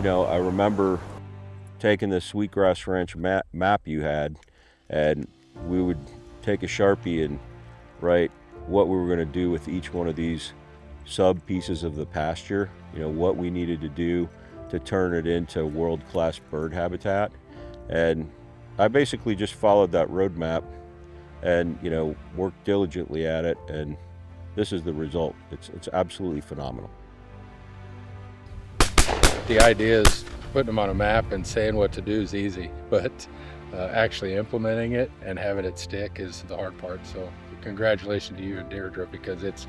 I remember taking the Sweetgrass Ranch map you had, and we would take a Sharpie and write what we were going to do with each one of these sub pieces of the pasture, what we needed to do to turn it into world-class bird habitat. And I basically just followed that roadmap and, worked diligently at it, and this is the result. It's absolutely phenomenal. The idea is putting them on a map and saying what to do is easy, but actually implementing it and having it stick is the hard part. So congratulations to you and Deirdre, because it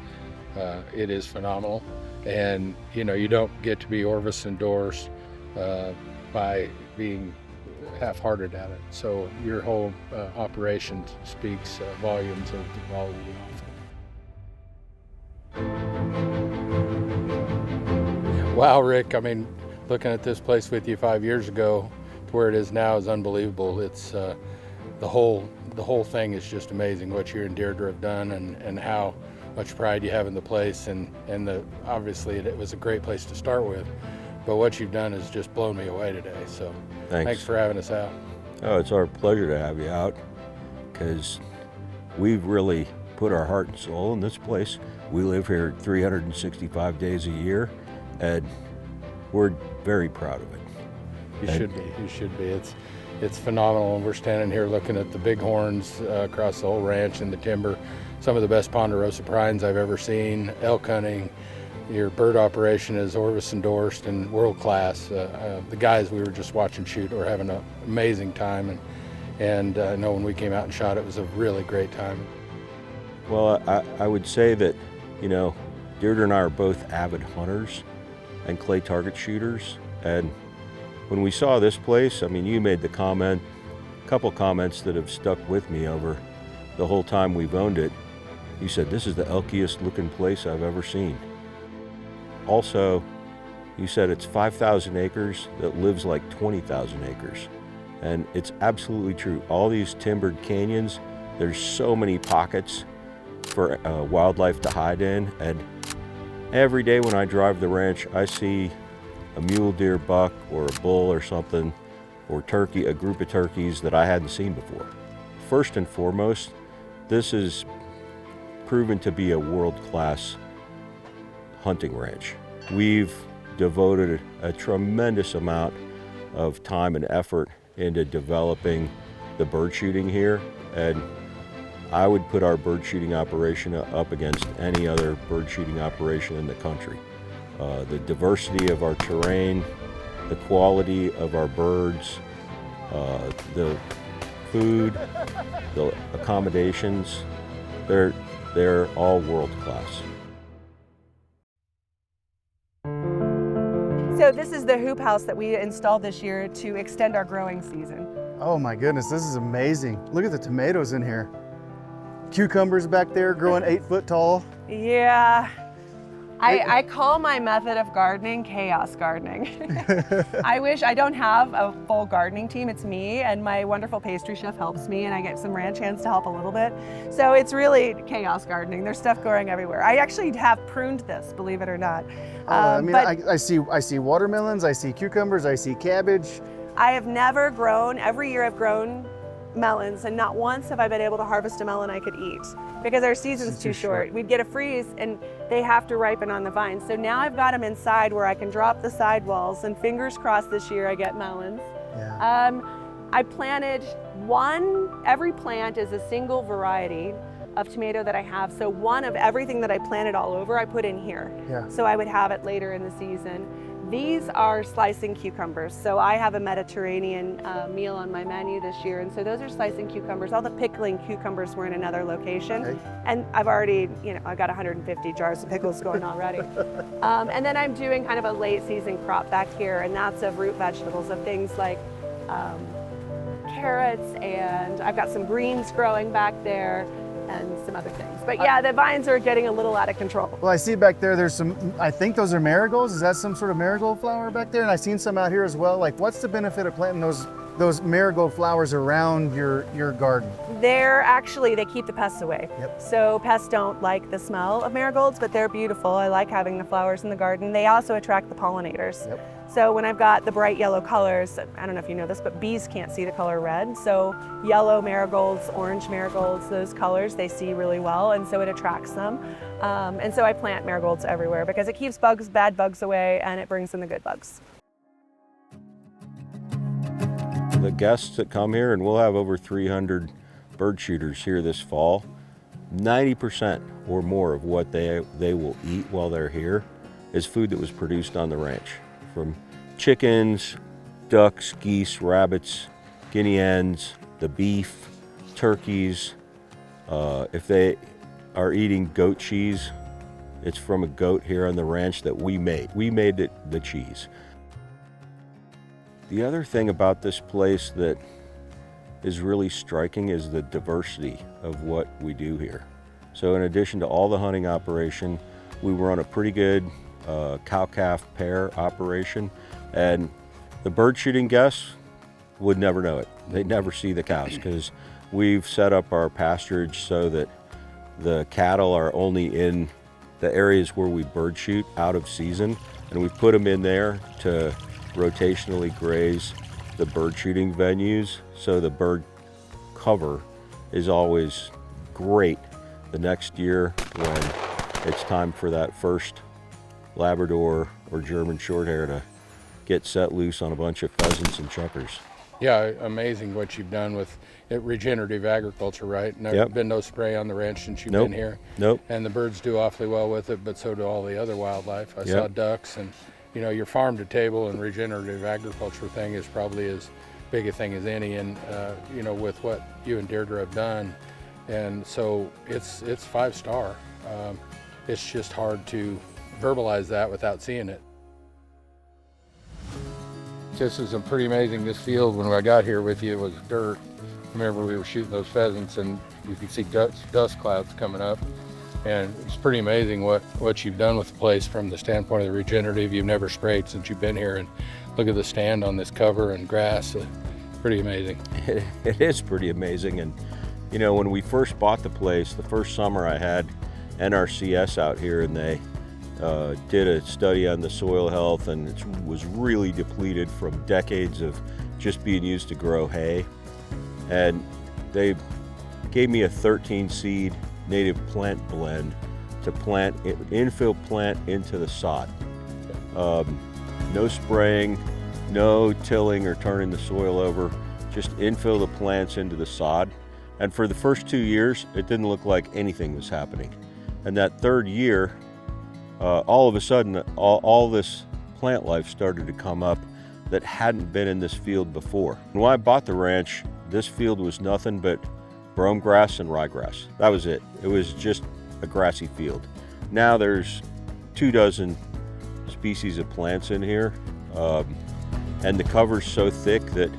is phenomenal. And you don't get to be Orvis endorsed by being half-hearted at it. So your whole operation speaks volumes of the quality you offer. Wow, Rick, looking at this place with you 5 years ago to where it is now is unbelievable. It's the whole thing is just amazing what you and Deirdre have done, and how much pride you have in the place, and obviously it was a great place to start with, but what you've done has just blown me away today. So thanks for having us out. Oh, it's our pleasure to have you out, because we've really put our heart and soul in this place. We live here 365 days a year, and we're very proud of it. You should be. It's phenomenal. And we're standing here looking at the bighorns across the whole ranch and the timber. Some of the best ponderosa pines I've ever seen, elk hunting. Your bird operation is Orvis endorsed and world class. The guys we were just watching shoot were having an amazing time, and I know when we came out and shot, it was a really great time. Well, I would say that, Deirdre and I are both avid hunters and clay target shooters, and when we saw this place, you made the couple comments that have stuck with me over the whole time we've owned it. You said, this is the elkiest looking place I've ever seen. Also, you said it's 5,000 acres that lives like 20,000 acres. And it's absolutely true. All these timbered canyons, there's so many pockets for wildlife to hide in. And every day when I drive the ranch, I see a mule deer buck or a bull or something, or turkey, a group of turkeys that I hadn't seen before. First and foremost, this is proven to be a world-class hunting ranch. We've devoted a tremendous amount of time and effort into developing the bird shooting here, and I would put our bird shooting operation up against any other bird shooting operation in the country. The diversity of our terrain, the quality of our birds, the food, the accommodations, they're all world class. So this is the hoop house that we installed this year to extend our growing season. Oh my goodness, this is amazing. Look at the tomatoes in here. Cucumbers back there growing 8 foot tall. Yeah. I call my method of gardening chaos gardening. I don't have a full gardening team. It's me and my wonderful pastry chef helps me, and I get some ranch hands to help a little bit. So it's really chaos gardening. There's stuff growing everywhere. I actually have pruned this, believe it or not. I see watermelons, I see cucumbers, I see cabbage. I have never grown, every year I've grown melons, and not once have I been able to harvest a melon I could eat because our season's too short. We'd get a freeze and they have to ripen on the vines. So now I've got them inside where I can drop the sidewalls, and fingers crossed this year I get melons. Yeah. I planted every plant is a single variety of tomato that I have. So one of everything that I planted all over, I put in here. Yeah. So I would have it later in the season. These are slicing cucumbers. So I have a Mediterranean meal on my menu this year, and so those are slicing cucumbers. All the pickling cucumbers were in another location. Okay. And I've already, I got 150 jars of pickles going already. And then I'm doing kind of a late season crop back here, and that's of root vegetables, of things like carrots, and I've got some greens growing back there, and some other things. But yeah, the vines are getting a little out of control. Well, I see back there's some, I think those are marigolds. Is that some sort of marigold flower back there? And I've seen some out here as well. Like, what's the benefit of planting those marigold flowers around your garden? They keep the pests away. Yep. So pests don't like the smell of marigolds, but they're beautiful. I like having the flowers in the garden. They also attract the pollinators. Yep. So when I've got the bright yellow colors, I don't know if you know this, but bees can't see the color red. So yellow marigolds, orange marigolds, those colors they see really well, and so it attracts them. And so I plant marigolds everywhere because it keeps bad bugs away, and it brings in the good bugs. The guests that come here, and we'll have over 300 bird shooters here this fall, 90% or more of what they will eat while they're here is food that was produced on the ranch. From chickens, ducks, geese, rabbits, guinea hens, the beef, turkeys. If they are eating goat cheese, it's from a goat here on the ranch that we made. We made it, the cheese. The other thing about this place that is really striking is the diversity of what we do here. So in addition to all the hunting operation, we run a pretty good cow-calf pair operation, and the bird shooting guests would never know it. They'd never see the cows because we've set up our pasturage so that the cattle are only in the areas where we bird shoot out of season, and we put them in there to rotationally graze the bird shooting venues, so the bird cover is always great the next year when it's time for that first Labrador or German Shorthair to get set loose on a bunch of pheasants and chukars. Yeah, amazing what you've done with it, regenerative agriculture, right? Never been no spray on the ranch since you've been here. Nope. And the birds do awfully well with it, but so do all the other wildlife. I saw ducks, and you know, your farm to table and regenerative agriculture thing is probably as big a thing as any, and you know, with what you and Deirdre have done, and so it's 5-star. It's just hard to verbalize that without seeing it. This is pretty amazing. This field, when I got here with you, it was dirt. Remember, we were shooting those pheasants, and you could see dust clouds coming up. And it's pretty amazing what you've done with the place from the standpoint of the regenerative. You've never sprayed since you've been here, and look at the stand on this cover and grass. Pretty amazing. It is pretty amazing. And you know, when we first bought the place, the first summer I had NRCS out here, and they did a study on the soil health, and it was really depleted from decades of just being used to grow hay. And they gave me a 13 seed native plant blend to plant, infill plant into the sod. No spraying, no tilling or turning the soil over, just infill the plants into the sod. And for the first 2 years, it didn't look like anything was happening. And that third year, all of a sudden, all this plant life started to come up that hadn't been in this field before. And when I bought the ranch, this field was nothing but brome grass and ryegrass. That was it. It was just a grassy field. Now there's 24 species of plants in here, and the cover's so thick that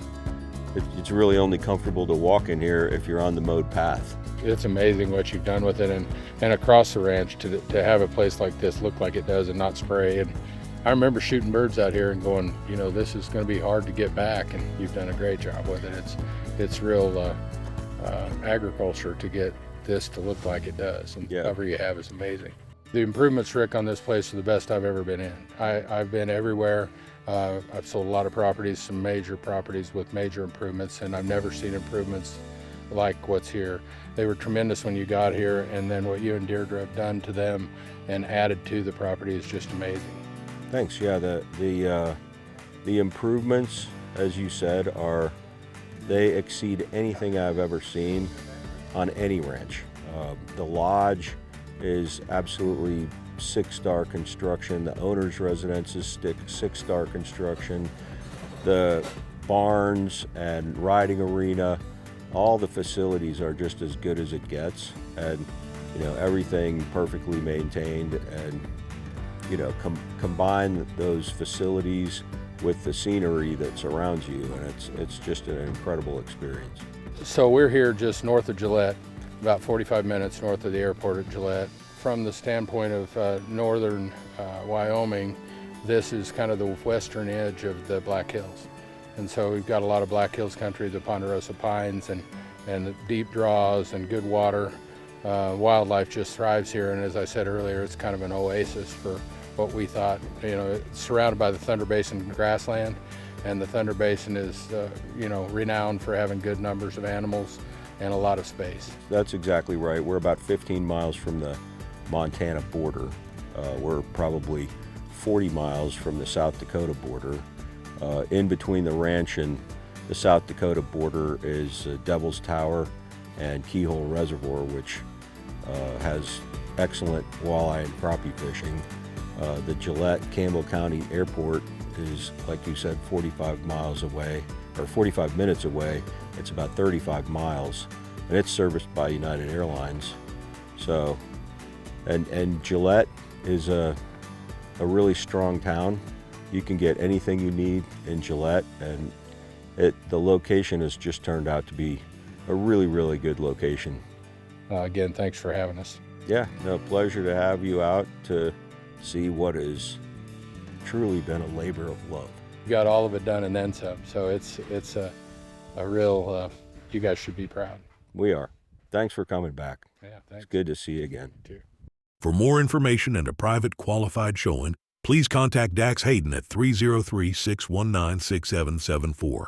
it's really only comfortable to walk in here if you're on the mowed path. It's amazing what you've done with it, and across the ranch to have a place like this look like it does and not spray. And I remember shooting birds out here and going, you know, this is going to be hard to get back, and you've done a great job with it. It's real agriculture to get this to look like it does, and the cover you have is amazing. The improvements, Rick, on this place are the best I've ever been in. I've been everywhere. I've sold a lot of properties, some major properties with major improvements, and I've never seen improvements like what's here. They were tremendous when you got here, and then what you and Deirdre have done to them and added to the property is just amazing. Thanks. Yeah, the improvements, as you said, they exceed anything I've ever seen on any ranch. The lodge is absolutely 6-star construction. The owner's residence is 6-star construction. The barns and riding arena, all the facilities are just as good as it gets, and you know, everything perfectly maintained. And you know, combine those facilities with the scenery that surrounds you, and it's just an incredible experience. So we're here just north of Gillette, about 45 minutes north of the airport at Gillette. From the standpoint of northern Wyoming, this is kind of the western edge of the Black Hills. And so we've got a lot of Black Hills country, the ponderosa pines and deep draws and good water. Wildlife just thrives here, and as I said earlier, it's kind of an oasis for what we thought. You know, it's surrounded by the Thunder Basin Grassland, and the Thunder Basin is, you know, renowned for having good numbers of animals and a lot of space. That's exactly right. We're about 15 miles from the Montana border. We're probably 40 miles from the South Dakota border. In between the ranch and the South Dakota border is Devil's Tower and Keyhole Reservoir, which has excellent walleye and crappie fishing. The Gillette Campbell County Airport is, like you said, 45 miles away, or 45 minutes away. It's about 35 miles, and it's serviced by United Airlines. So, and Gillette is a really strong town. You can get anything you need in Gillette, and the location has just turned out to be a really, really good location. Again, thanks for having us. Yeah, no, pleasure to have you out to see what has truly been a labor of love. You got all of it done and then some, so it's a real, you guys should be proud. We are. Thanks for coming back. Yeah, thanks. It's good to see you again. You too. For more information and a private qualified showing, please contact Dax Hayden at 303-619-6774.